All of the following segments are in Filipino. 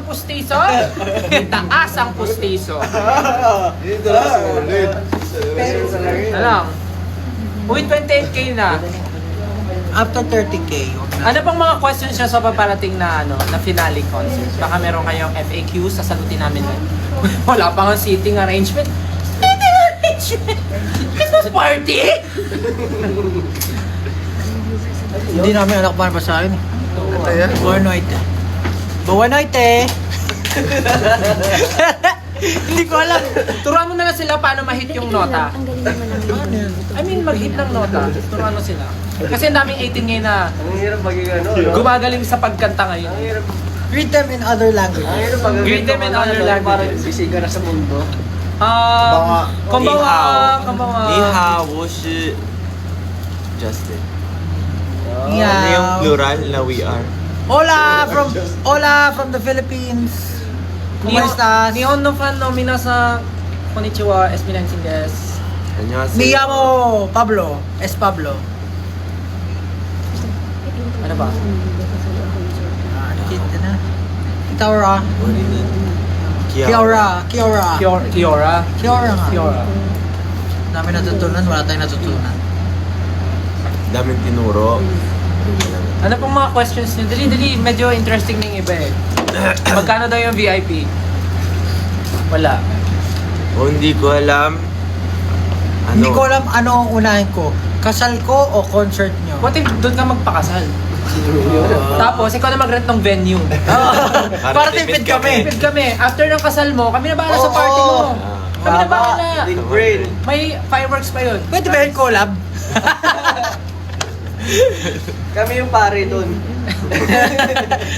pustiso? Taas ang pustiso. Dito lang, ulit. Ano lang? Uy, 28k na. After 30k. Ano pang mga questions nyo sa paparating na na finale concert? Baka meron kayong FAQ, sasagutin namin. Wala pa nga seating arrangement. Seating arrangement? Christmas party? Hindi namin anak pa basahin. Ito yan. Buwan noite. Buwan noite. Hindi ko alam. Turuan mo na lang sila paano ma-hit yung nota. Ang galing naman ng I mean, mag-hit ng nota. Turuan mo sila. Kasi ang daming 18 ngayon na Ang hirap maging ano, no? gumagaling sa pagkanta ngayon. Ang hirap, Read them in other languages. ang hirap maging Greet them in other languages. Parang sisiga na sa mundo. Konbawa, konbawa. 你好，我是 Justin。 Yeah. Ano yung plural na we are? Hola from the Philippines. ¿Cómo estás? Nihon no fan no minasan. Konnichiwa, Esminensin desu. 안녕하세요. Me llamo Pablo. Es Pablo. Ano ba? Kita na. Kiora. Kiara. Kiora. Kiora. Kiora nga. Kiora. Dami natutunan, wala tayong natutunan. Daming tinuro. Ano pong mga questions niyo? Dali, medyo interesting na yung iba eh. Magkano daw yung VIP? Wala. O hindi ko alam. Ano? Hindi ko alam ano ang unahin ko. Kasal ko o concert nyo? What if doon ka magpakasal? Tapos, ikaw na mag-rent ng venue. Para tipid kami. Tipid kami. After ng kasal mo, kami na bahala sa party mo. Kami na bahala. Big brain. May fireworks pa yun. Pwede ba yun collab? Kami yung pare doon.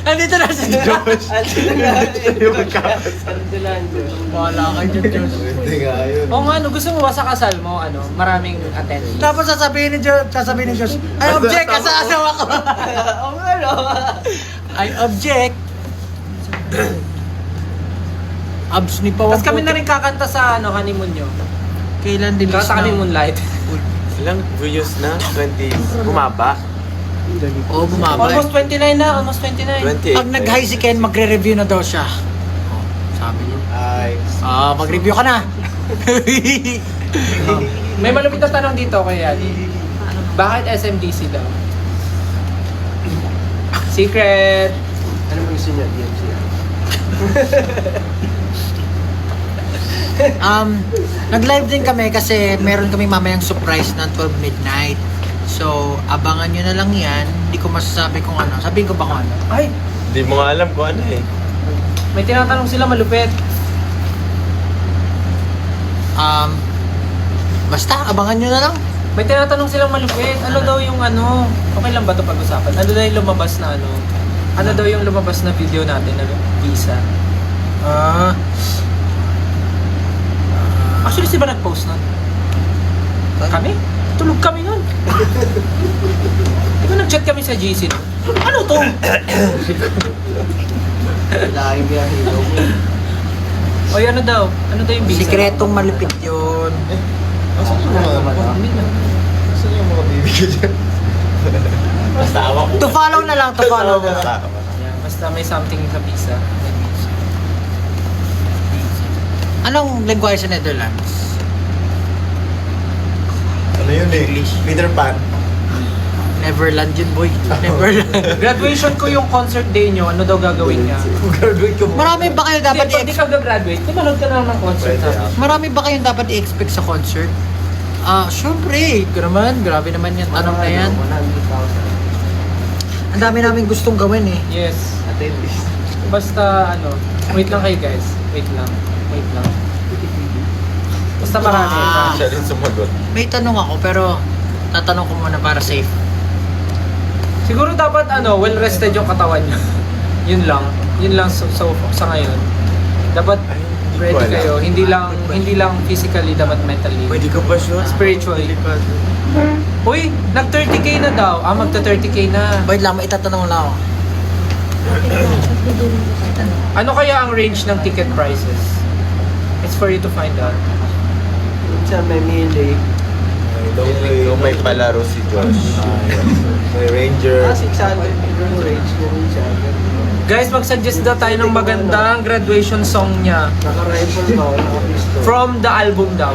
Nandito na si Josh. Andito na. Andito na. Wala kayo dyan, Josh. Hindi nga yun. O nga, gusto mo ba sa kasal mo, maraming attendees? Tapos sasabihin ni Josh, I object ka sa asawa ko. Oo nga, no? I object. Abs ni Pawang. Tapos kami na rin kakanta sa honeymoon nyo. Kailan din Kakanta kami Moonlight. Ilang views na? 20. Bumaba? Oo, bumaba. Almost 29 na, almost 29. 28. Pag nag-high si Ken, magre-review na daw siya. Oh, sabi niya. Ay. Mag-review ka na. May malupit na tanong dito kay Yani. Bakit SMDC daw? Secret! Ano mo gusto niya? DMC. Nag-live din kami kasi meron kami mamayang surprise ng 12 midnight. So, abangan nyo na lang yan. Hindi ko masasabi kung ano. Sabihin ko ba kung ano? Ay! Hindi mo nga alam kung ano eh. May tinatanong sila malupit. Basta, abangan nyo na lang. May tinatanong silang malupit. Ano daw yung okay lang ba ito pag-usapan? Ano daw yung lumabas na Ano daw yung lumabas na video natin na visa? Actually, si ba nag-post nun? Kami? Tulog kami nun. Di ba nag-chat kami sa GC nun? Ano to? Laking biyahe daw. O ano daw? Ano daw yung visa? Sikretong malupit yun. Asan yung mga Asan yung mga baby ko dyan? Basta awa ko. To follow na lang, to follow na lang. Yeah, basta may something sa visa. Anong lengguwahe sa Netherlands? Ano yun eh? Peter Pan. Neverland yun, boy. Neverland. Graduation ko yung concert day nyo, ano daw gagawin niya? Graduate ko Marami ba kayo dapat Hindi ka graduate, di manood ka na lang ng concert Pwede, namin. Marami ba kayong dapat i-expect sa concert? Syempre. Grabe naman yung tanong na yan. 100,000. Ang dami namin gustong gawin eh. Yes. Attendees. Basta wait lang kayo guys. Wait lang. Basta marami. Siya rin sumagot. May tanong ako pero tatanong ko muna para safe. Siguro dapat well rested yung katawan niyo. Yun lang sa ngayon. Dapat ready ko alam. kayo. Hindi lang physically, dapat mentally. Pwede ka pa siya? Spiritually. Uy, nag 30k na daw. Magta 30k na. Wait lang, may itatanong lang ako. Ano kaya ang range ng ticket prices? It's for you to find out. Minsan may mili. Kung may palaro si Josh. May Ranger. 600 yung range ko minsan. Guys, mag-suggest daw tayo ng magandang graduation song niya. Naka-rifle ba? Naka-pistol. From the album daw.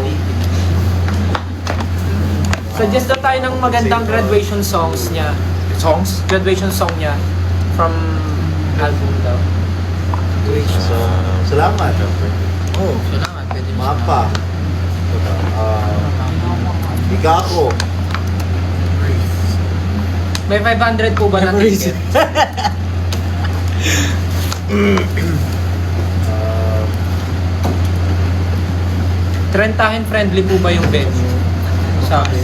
Suggest daw tayo ng magandang graduation songs niya. Songs? Graduation song niya. From album daw. So, salamat. Oh, salamat. Pwede mo Mapa. Bigako. May 500 po ba na ticket? Trentahin friendly po ba yung venue? Sabi.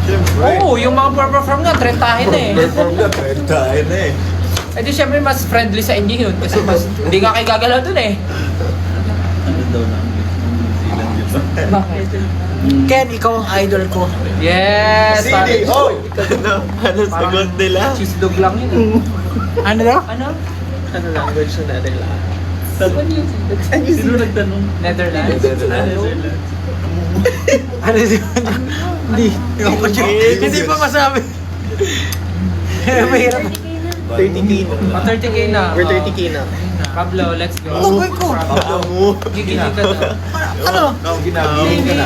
Siyempre. Oo, yung mga perform nga, trentahin na eh. Perform na, tayo na eh. Eh di syempre mas friendly sa inyo yun kasi mas hindi ka kayo gagalaw dun eh. Bakit? Ken, ikaw ang idol ko. Yes! CD! Oh! Ano sagot nila? Cheese dog lang yun. Ano daw? Ano? Ano language na nila? Sino nagtanong? Netherlands? Ano yun? Hindi. Hindi pa masabi. Mahirap. 30k na. 30k na. We're 30k na. Pablo, let's go. Tuloy ko. Pablo mo. Gigiling ka na. Ano? Ginagaling ka na.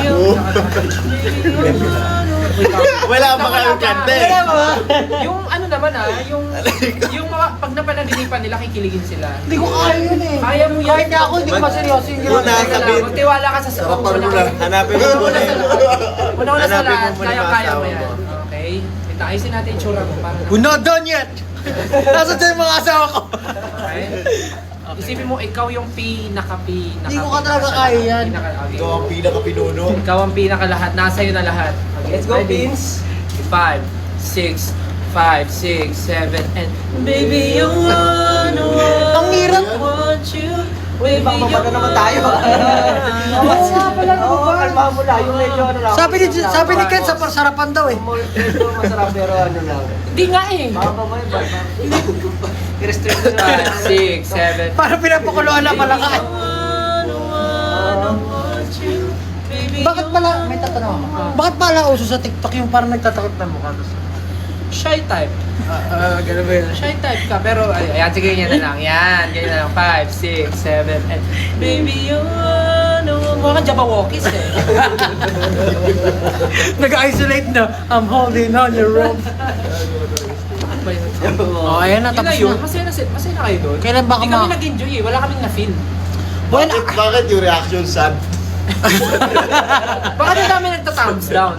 Wala pa kami kante. Wala ba? Yung ano naman yung mga pag napanaginipan nila kikiligin sila. Hindi ko kaya yun eh. Kaya mo yan. Kahit na ako, hindi ko maseryoso yung Una, ginagawa. sabihin. Magtiwala ka sa Sarapan mo na. Hanapin mo muna. Una sa Hanapin mo lahat, muna yung kaya mo asawa yan. mo. Okay? Ayusin natin yung tsura mo para We're not done yet! Nasa dyan yung mga asawa ko. Okay? Isipin mo, ikaw yung pinaka. Hindi ko ka talaga kaya yan. Ikaw ang pinaka-pinuno. Ikaw ang pinaka lahat. Nasa iyo na lahat. Okay, Let's go, ready? Beans! 5, 6, 5, 6, 7, and baby, you wanna Ang hirap. want you. Uy, baka mabaga naman tayo. Oo nga pala, Oo, kalmahan mo na. Yung medyo ano lang. Sabi ni Ken, sa sarapan daw eh. Medyo masarap pero ano lang. Hindi nga eh. Baka mamaya ba? I-restrict mo na. 5, 6, 7. Parang pinapakuluan na pala ka. Bakit pala, may tatanong ako. Bakit pala uso sa TikTok yung parang nagtatakot na mukha? Shy type. Ganun ba yun? Shy type ka, pero ayan, sige, ganyan na lang. Yan, ganyan na lang. 5, 6, 7, and baby, you wanna mukha kang Jabawokis eh. Nag-isolate na. I'm holding on your rope. Ano ba yun? Oh, ayan na, Yun na tapos yun. na. Masaya na kayo doon. Kailan ba Hindi ka kami ma- nag-enjoy eh. Wala kaming na-feel. Well, Bakit yung reaction sad? Baka na namin nagta-thumbs down.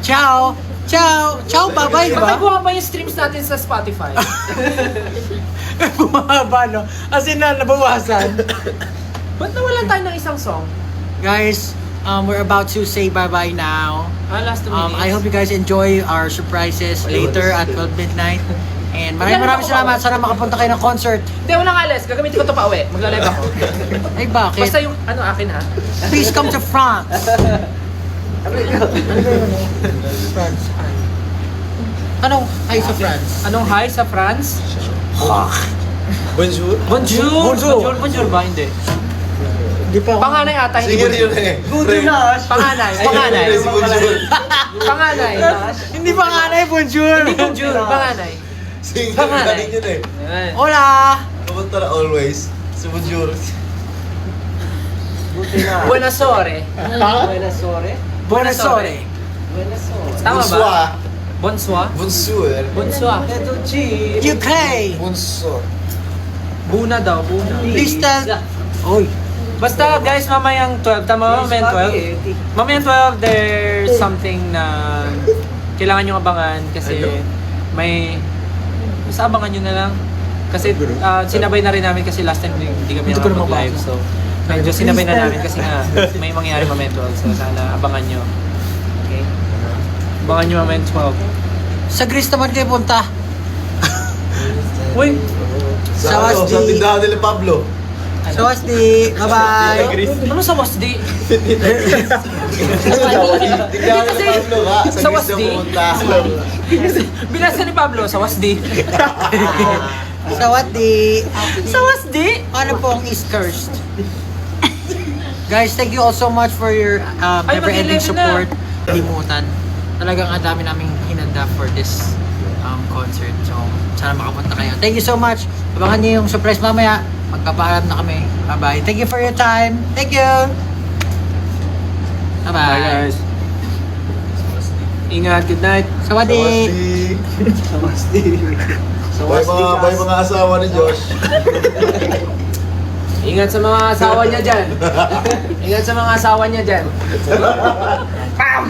ciao! Ciao! Ciao, bye-bye, di Baka ba? bumaba yung streams natin sa Spotify. Bumaba, no? As in na, nabawasan. Ba't nawalan tayo ng isang song? Guys, we're about to say bye-bye now. Last 2 minutes. I hope you guys enjoy our surprises later at 12 midnight. And maraming salamat. Sana makapunta kayo ng concert. Hindi, walang alis. Gagamitin ko ito pa uwi. Magla-live ako. Ay, bakit? Basta yung, akin ha. Please come to France. France. Anong hi sa France? Anong hi sa France? Bonjour. Bonjour! Bonjour. Bonjour ba? Hindi. Hindi pa ako. Panganay ata, hindi Singer bonjour. yun eh. Good na. Panganay. Si Bonjour. Panganay. Hindi pa nga na bonjour. Hindi bonjour. Panganay. Singer Panganay. na rin yun eh. Ayan. Hola! Kapunta na always. Si Bonjour. Buti na. Buenas ore. Buenas ore. Buenas ore. Buenas ore. Tama ba? Bonsoir. Bonsoir? Bonsoir. Bonsoir. Ito, G. UK! Bonsoir. Buna daw, buna. Please tell... Oy. Basta guys, mamayang 12. Tama, mamayang 12. Mamayang 12, there's something na kailangan nyo abangan kasi may... Basta abangan nyo na lang. Kasi sinabay na rin namin kasi last time hindi kami Hindi ko na nakapag-live. mabasa. So, medyo sinabay na namin kasi nga may mangyari mamayang 12. So, sana abangan nyo. Okay? Abangan nyo mamayang 12. Sa Greece naman kayo punta. Uy! Sa Sa Wasdi. tindahan nila Pablo. So, Wasdi. Bye-bye. Ano sa Wasdi? Tindahan nila Pablo ka. Sa Sa Wasdi. Greece na pumunta. Binasa ni Pablo sa Wasdi. Sa Wasdi. Sa Wasdi? Ano po ang East Coast? Guys, thank you all so much for your Ay, never-ending mag-11 support. Limutan. Talagang ang dami naming hinanda for this concert. So, sana makapunta kayo. Thank you so much. Abangan niyo yung surprise mamaya. Magpapaalam na kami. Bye-bye. Thank you for your time. Thank you. Bye-bye. Bye guys. Ingat, good night. Sawadi. Bye mga asawa ni Josh. Ingat sa mga asawa niya dyan. Ingat sa mga asawa niya dyan. Bam!